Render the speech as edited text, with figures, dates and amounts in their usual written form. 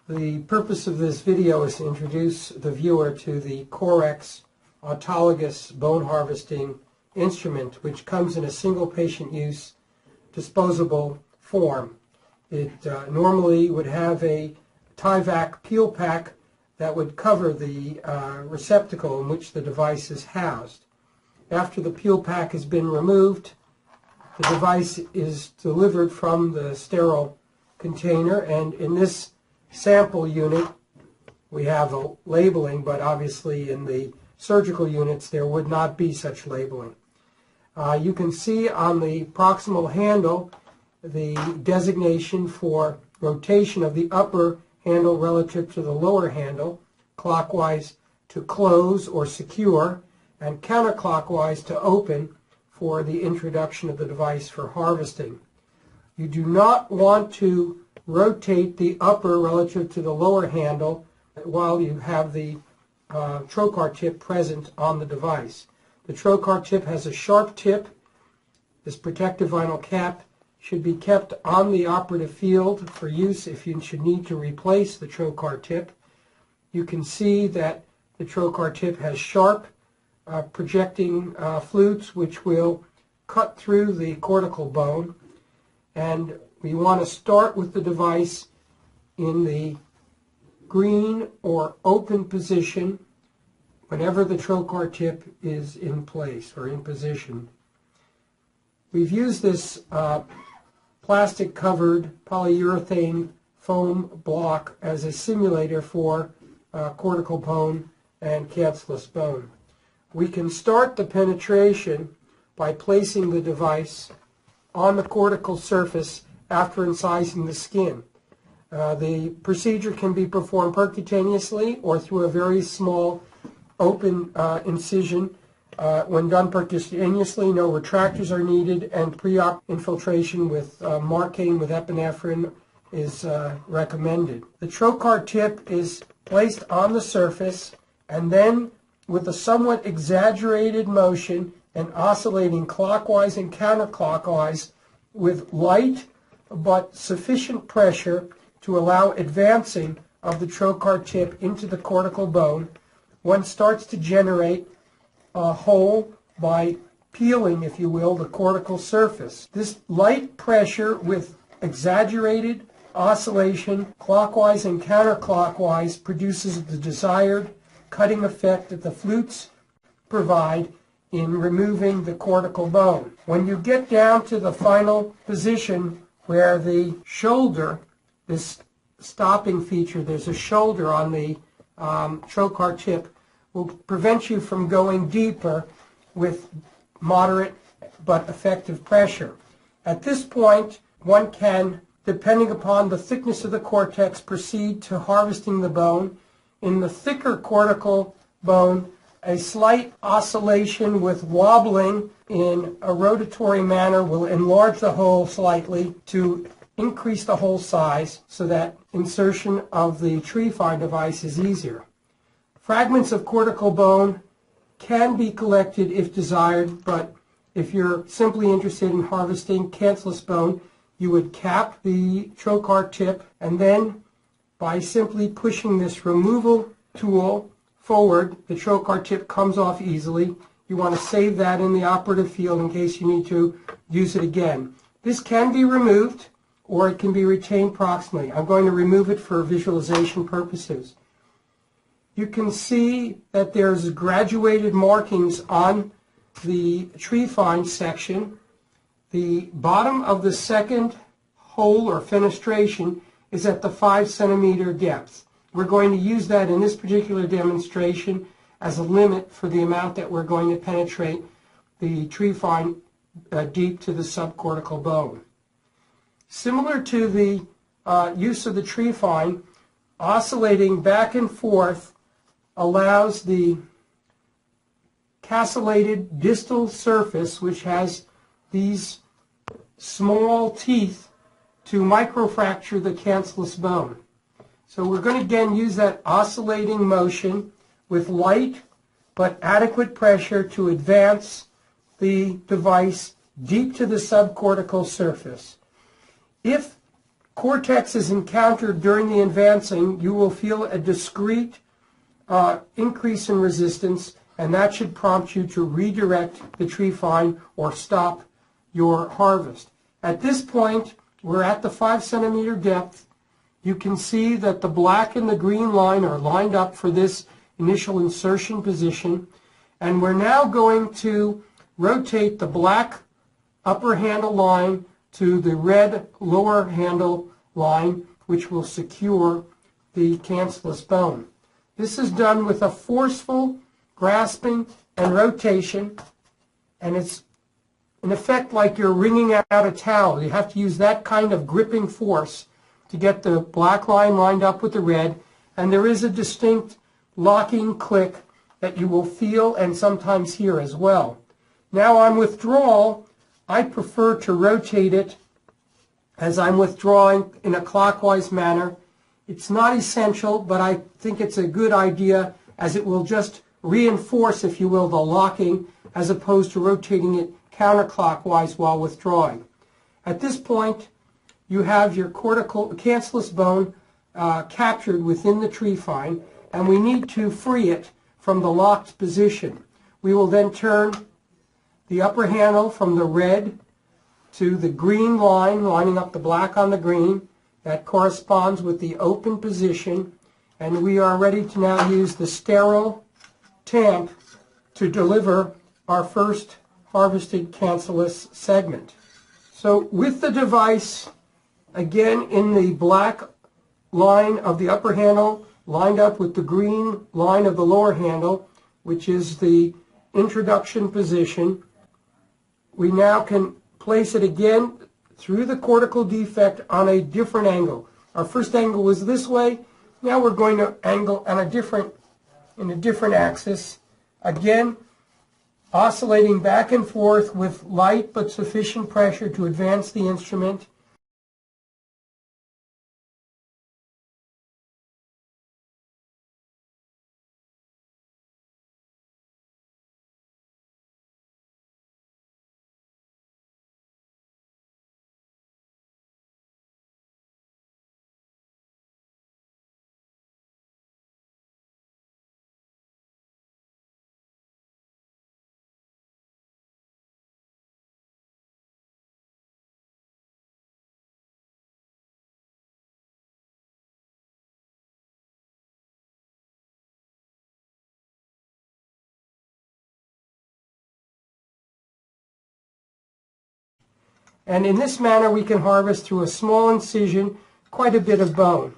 The purpose of this video is to introduce the viewer to the COREX autologous bone harvesting instrument, which comes in a single patient use disposable form. It normally would have a tie-vac peel pack that would cover the receptacle in which the device is housed. After the peel pack has been removed, the device is delivered from the sterile container, and in this sample unit we have a labeling, but obviously in the surgical units there would not be such labeling. You can see on the proximal handle the designation for rotation of the upper handle relative to the lower handle, clockwise to close or secure, and counterclockwise to open for the introduction of the device for harvesting. You do not want to rotate the upper relative to the lower handle while you have the trocar tip present on the device. The trocar tip has a sharp tip. This protective vinyl cap should be kept on the operative field for use if you should need to replace the trocar tip. You can see that the trocar tip has sharp projecting flutes which will cut through the cortical bone, and we want to start with the device in the green or open position whenever the trocar tip is in place or in position. We've used this plastic covered polyurethane foam block as a simulator for cortical bone and cancellous bone. We can start the penetration by placing the device on the cortical surface after incising the skin. The procedure can be performed percutaneously or through a very small open incision. When done percutaneously, no retractors are needed, and pre-op infiltration with Marcaine with epinephrine is recommended. The trocar tip is placed on the surface, and then with a somewhat exaggerated motion and oscillating clockwise and counterclockwise with light but sufficient pressure to allow advancing of the trocar tip into the cortical bone, one starts to generate a hole by peeling, if you will, the cortical surface. This light pressure with exaggerated oscillation clockwise and counterclockwise produces the desired cutting effect that the flutes provide in removing the cortical bone. When you get down to the final position where the shoulder, this stopping feature, there's a shoulder on the trocar tip, will prevent you from going deeper with moderate but effective pressure. At this point, one can, depending upon the thickness of the cortex, proceed to harvesting the bone. In the thicker cortical bone, a slight oscillation with wobbling in a rotatory manner will enlarge the hole slightly to increase the hole size so that insertion of the tree-fine device is easier. Fragments of cortical bone can be collected if desired, but if you're simply interested in harvesting cancellous bone, you would cap the trocar tip, and then by simply pushing this removal tool forward, the trocar tip comes off easily. You want to save that in the operative field in case you need to use it again. This can be removed or it can be retained proximally. I'm going to remove it for visualization purposes. You can see that there's graduated markings on the tree fine section. The bottom of the second hole or fenestration is at the 5 centimeter depth. We're going to use that in this particular demonstration as a limit for the amount that we're going to penetrate the tree fine deep to the subcortical bone. Similar to the use of the tree fine, oscillating back and forth allows the cancellated distal surface, which has these small teeth, to microfracture the cancellous bone. So we're going to again use that oscillating motion with light but adequate pressure to advance the device deep to the subcortical surface. If cortex is encountered during the advancing, you will feel a discrete increase in resistance, and that should prompt you to redirect the tree fine or stop your harvest. At this point, we're at the 5 centimeter depth. You can see that the black and the green line are lined up for this initial insertion position, and we're now going to rotate the black upper handle line to the red lower handle line, which will secure the cancellous bone. This is done with a forceful grasping and rotation, and it's in effect like you're wringing out a towel. You have to use that kind of gripping force to get the black line lined up with the red, and there is a distinct locking click that you will feel and sometimes hear as well. Now on withdrawal, I prefer to rotate it as I'm withdrawing in a clockwise manner. It's not essential, but I think it's a good idea, as it will just reinforce, if you will, the locking, as opposed to rotating it counterclockwise while withdrawing. At this point, you have your cortical cancellous bone captured within the tree fine, and we need to free it from the locked position. We will then turn the upper handle from the red to the green line, lining up the black on the green. That corresponds with the open position, and we are ready to now use the sterile tamp to deliver our first harvested cancellous segment. So with the device, again in the black line of the upper handle, lined up with the green line of the lower handle, which is the introduction position, we now can place it again through the cortical defect on a different angle. Our first angle was this way. Now we're going to angle on in a different axis. Again, oscillating back and forth with light but sufficient pressure to advance the instrument. And in this manner, we can harvest through a small incision quite a bit of bone.